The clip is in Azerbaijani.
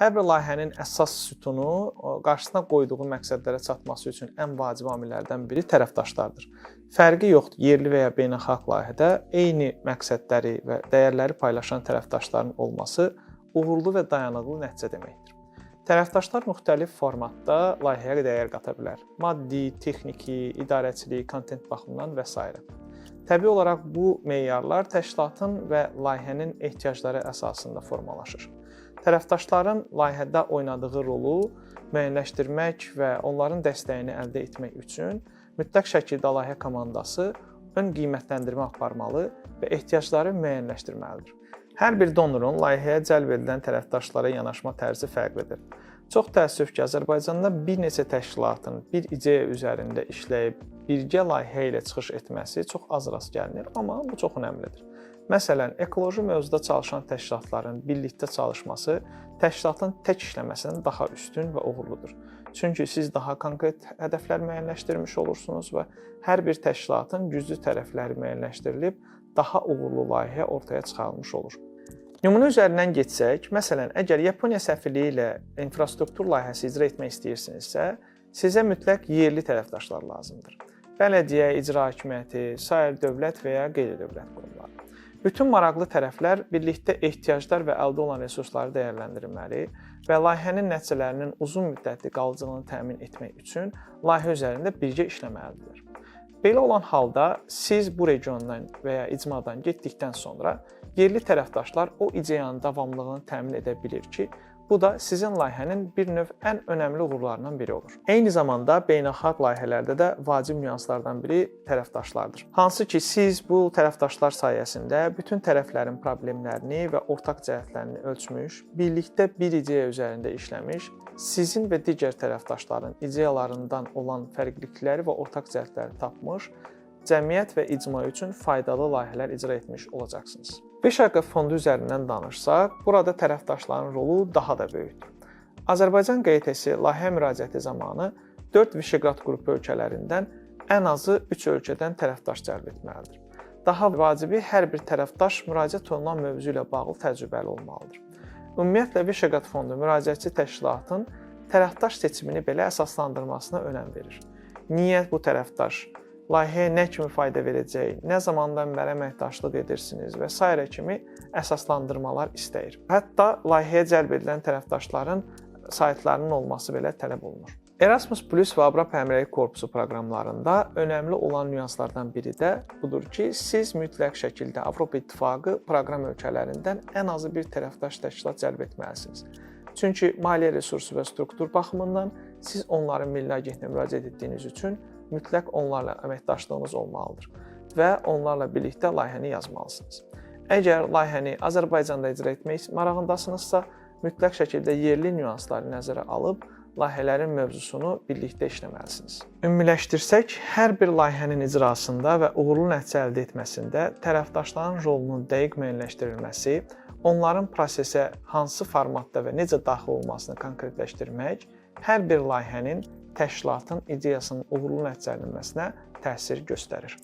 Hər bir layihənin əsas sütunu qarşısına qoyduğu məqsədlərə çatması üçün ən vacib amillərdən biri tərəfdaşlardır. Fərqi yoxdur, yerli və ya beynəlxalq layihədə eyni məqsədləri və dəyərləri paylaşan tərəfdaşların olması uğurlu və dayanıqlı nəticə deməkdir. Tərəfdaşlar müxtəlif formatda layihəyə dəyər qata bilər. Maddi, texniki, idarəçilik, kontent baxımından və s. Təbii olaraq bu meyarlar təşkilatın və layihənin ehtiyacları əsasında formalaşır. Tərəfdaşların layihədə oynadığı rolu müəyyənləşdirmək və onların dəstəyini əldə etmək üçün mütləq şəkildə layihə komandası ön qiymətləndirmə aparmalı və ehtiyacları müəyyənləşdirməlidir. Hər bir donorun layihəyə cəlb edilən tərəfdaşlara yanaşma tərzi fərqlidir. Çox təəssüf ki, Azərbaycanda bir neçə təşkilatın bir ideya üzərində işləyib birgə layihə ilə çıxış etməsi çox az rast gəlinir, amma bu çox önəmlidir. Məsələn, ekoloji mövzuda çalışan təşkilatların birlikdə çalışması təşkilatın tək işləməsindən daha üstün və uğurludur. Çünki siz daha konkret hədəflər müəyyənləşdirmiş olursunuz və hər bir təşkilatın güclü tərəfləri müəyyənləşdirilib daha uğurlu layihə ortaya çıxarılmış olur. Nümunə üzərindən getsək, məsələn, əgər Yaponiya səfirliyi ilə infrastruktur layihəsi icra etmək istəyirsinizsə, sizə mütləq yerli tərəfdaşlar lazımdır. Bələdiyyə, icra hakimiyyəti, sair dövlət və ya qeyri-dövlət qurumları. Bütün maraqlı tərəflər birlikdə ehtiyaclar və əldə olan resursları dəyərləndirməli və layihənin nəticələrinin uzun müddətli qalıcılığını təmin etmək üçün layihə üzərində birgə işləməlidirlər. Belə olan halda siz bu regiondan və ya icmadan getdikdən sonra yerli tərəfdaşlar o ideyanın davamlılığını təmin edə bilir ki, bu da sizin layihənin bir növ ən önəmli uğurlarından biri olur. Eyni zamanda beynəlxalq layihələrdə də vacib nüanslardan biri tərəfdaşlardır. Hansı ki, siz bu tərəfdaşlar sayəsində bütün tərəflərin problemlərini və ortaq cəhətlərini ölçmüş, birlikdə bir ideya üzərində işləmiş, sizin və digər tərəfdaşların ideyalarından olan fərqlilikləri və ortaq cəhətləri tapmış, cəmiyyət və icma üçün faydalı layihələr icra etmiş olacaqsınız. Beş-Arqa fondu üzərindən danışsaq, burada tərəfdaşların rolu daha da böyükdür. Azərbaycan QTS layihə müraciəti zamanı 4 Viseqrad qrupu ölkələrindən ən azı 3 ölkədən tərəfdaş cəlb etməlidir. Daha vacibi hər bir tərəfdaş müraciət olunan mövzu ilə bağlı təcrübəli olmalıdır. Ümumiyyətlə, Viseqrad fondu müraciətçi təşkilatın tərəfdaş seçimini belə əsaslandırmasına önəm verir. Niyyət bu tərəfdaş, layihəyə nə kimi fayda verəcək, nə zamandan bəri əməkdaşlıq edirsiniz və s. kimi əsaslandırmalar istəyir. Hətta layihəyə cəlb edilən tərəfdaşların saytlarının olması belə tələb olunur. Erasmus Plus və Avropa Həmrəylik Korpusu proqramlarında önəmli olan nüanslardan biri də budur ki, siz mütləq şəkildə Avropa İttifaqı proqram ölkələrindən ən azı bir tərəfdaş təşkilat cəlb etməlisiniz. Çünki maliyyə resursu və struktur baxımından siz onların milli agentinə müraciət etdiyiniz üçün mütləq onlarla əməkdaşlığınız olmalıdır və onlarla birlikdə layihəni yazmalısınız. Əgər layihəni Azərbaycanda icra etmək marağındasınızsa, mütləq şəkildə yerli nüansları nəzərə alıb layihələrin mövzusunu birlikdə işləməlisiniz. Ümumiləşdirsək, hər bir layihənin icrasında və uğurlu nəticə əldə etməsində tərəfdaşların rolunun dəqiq müəyyənləşdirilməsi, onların prosesə hansı formatda və necə daxil olmasını konkretləşdirmək hər bir layihənin təşkilatın ideyasının uğurlu nəticələnməsinə təsir göstərir.